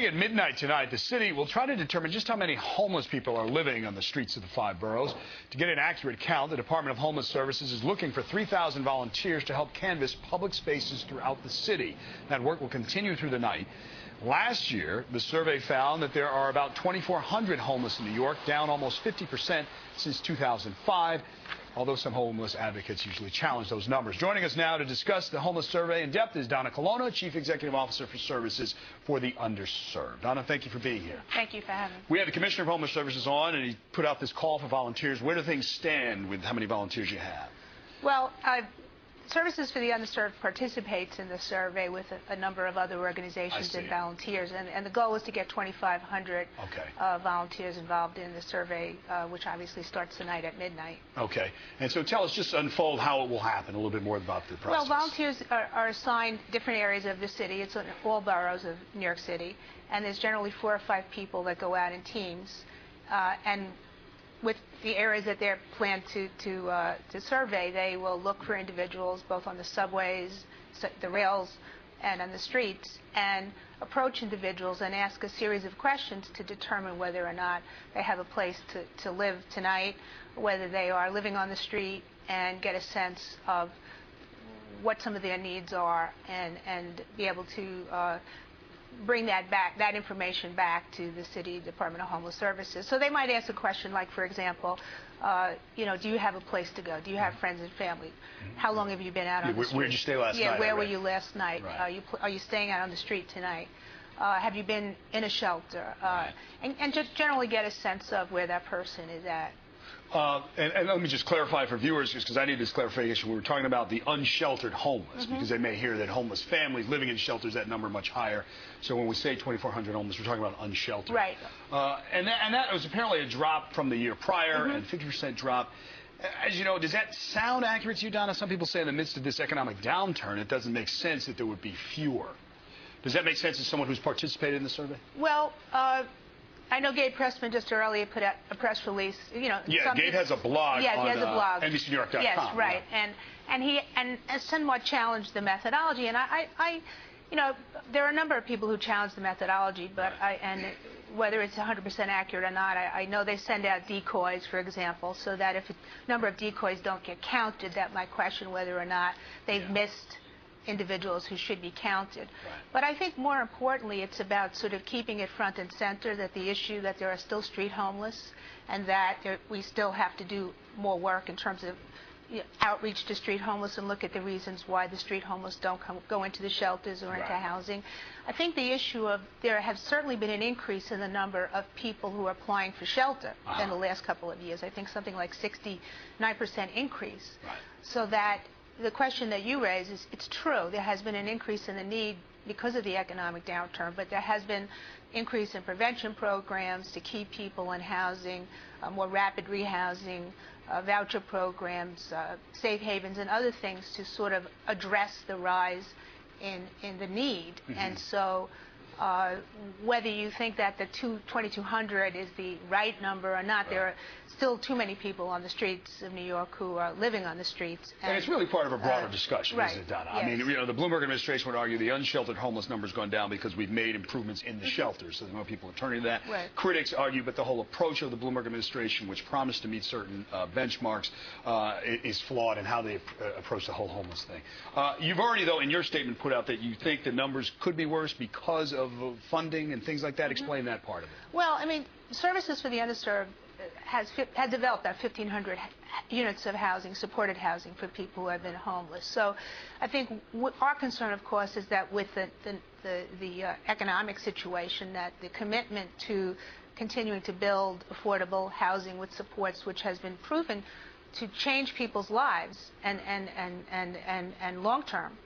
Starting at midnight tonight, the city will try to determine just how many homeless people are living on the streets of the 5 boroughs. To get an accurate count, the Department of Homeless Services is looking for 3,000 volunteers to help canvass public spaces throughout the city. That work will continue through the night. Last year, the survey found that there are about 2,400 homeless in New York, down almost 50% since 2005. Although some homeless advocates usually challenge those numbers. Joining us now to discuss the homeless survey in depth is Donna Colonna, Chief Executive Officer for Services for the Underserved. Donna, thank you for being here. Thank you for having me. We had the Commissioner of Homeless Services on, and he put out this call for volunteers. Where do things stand with how many volunteers you have? Well, Services for the Underserved participates in the survey with a number of other organizations and volunteers, and the goal is to get 2,500 volunteers involved in the survey, which obviously starts tonight at midnight. Okay. And so tell us, just unfold how it will happen, a little bit more about the process. Well, volunteers are assigned different areas of the city. It's in all boroughs of New York City, and there's generally 4 or 5 people that go out in teams, and with the areas that they're planned to survey, they will look for individuals both on the subways, the rails, and on the streets, and approach individuals and ask a series of questions to determine whether or not they have a place to live tonight, whether they are living on the street, and get a sense of what some of their needs are, and be able to bring that information back to the City Department of Homeless Services. So they might ask a question like, for example, do you have a place to go? Do you have friends and family? How long have you been out on the street? Where did you stay last night? Yeah, where were you last night? Right. Are you staying out on the street tonight? Have you been in a shelter? And just generally get a sense of where that person is at. And let me just clarify for viewers, because I need this clarification. We were talking about the unsheltered homeless, because they may hear that homeless families living in shelters, that number much higher. So when we say 2,400 homeless, we're talking about unsheltered. Right. And that was apparently a drop from the year prior, and 50% drop. As you know, does that sound accurate to you, Donna? Some people say in the midst of this economic downturn, it doesn't make sense that there would be fewer. Does that make sense as someone who's participated in the survey? Well, I know Gabe Pressman just earlier put out a press release. Yeah, Gabe has a blog on he has a blog. NBCNewYork.com. Yes, right. And he somewhat challenged the methodology. And there are a number of people who challenge the methodology, but and whether it's 100% accurate or not, I know they send out decoys, for example, so that if a number of decoys don't get counted, that might question whether or not they've missed individuals who should be counted. Right. But I think more importantly, it's about sort of keeping it front and center that the issue that there are still street homeless, and that we still have to do more work in terms of outreach to street homeless and look at the reasons why the street homeless don't go into the shelters or into housing. I think the issue of there has certainly been an increase in the number of people who are applying for shelter in the last couple of years. I think something like 69% increase. Right. So that the question that you raise is, it's true, there has been an increase in the need because of the economic downturn, but there has been increase in prevention programs to keep people in housing, more rapid rehousing, voucher programs, safe havens, and other things to sort of address the rise in the need. And so whether you think that the 2,200 is the right number or not, there are still too many people on the streets of New York who are living on the streets. And it's really part of a broader discussion, isn't it, Donna? Yes. I mean, the Bloomberg administration would argue the unsheltered homeless number has gone down because we've made improvements in the shelters, so more people are turning to that. Right. Critics argue, but the whole approach of the Bloomberg administration, which promised to meet certain benchmarks, is flawed in how they approach the whole homeless thing. You've already, though, in your statement put out that you think the numbers could be worse because of funding and things like that. Explain that part of it. Well, I mean, Services for the Underserved has developed about 1,500 units of housing, supported housing for people who have been homeless. So I think our concern, of course, is that with the economic situation, that the commitment to continuing to build affordable housing with supports, which has been proven to change people's lives and long-term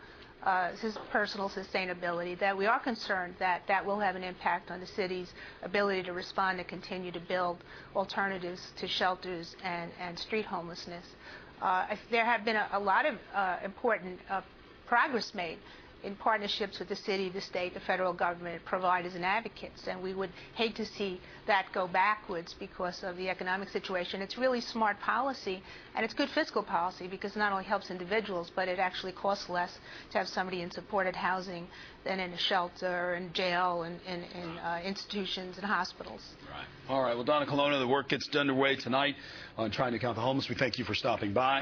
personal sustainability, that we are concerned that that will have an impact on the city's ability to respond and continue to build alternatives to shelters and street homelessness. There have been a lot of important progress made in partnerships with the city, the state, the federal government, providers and advocates. And we would hate to see that go backwards because of the economic situation. It's really smart policy, and it's good fiscal policy because it not only helps individuals, but it actually costs less to have somebody in supported housing than in a shelter and jail and in institutions and hospitals. Right. All right. Well, Donna Colonna, the work gets underway tonight on trying to count the homeless. We thank you for stopping by.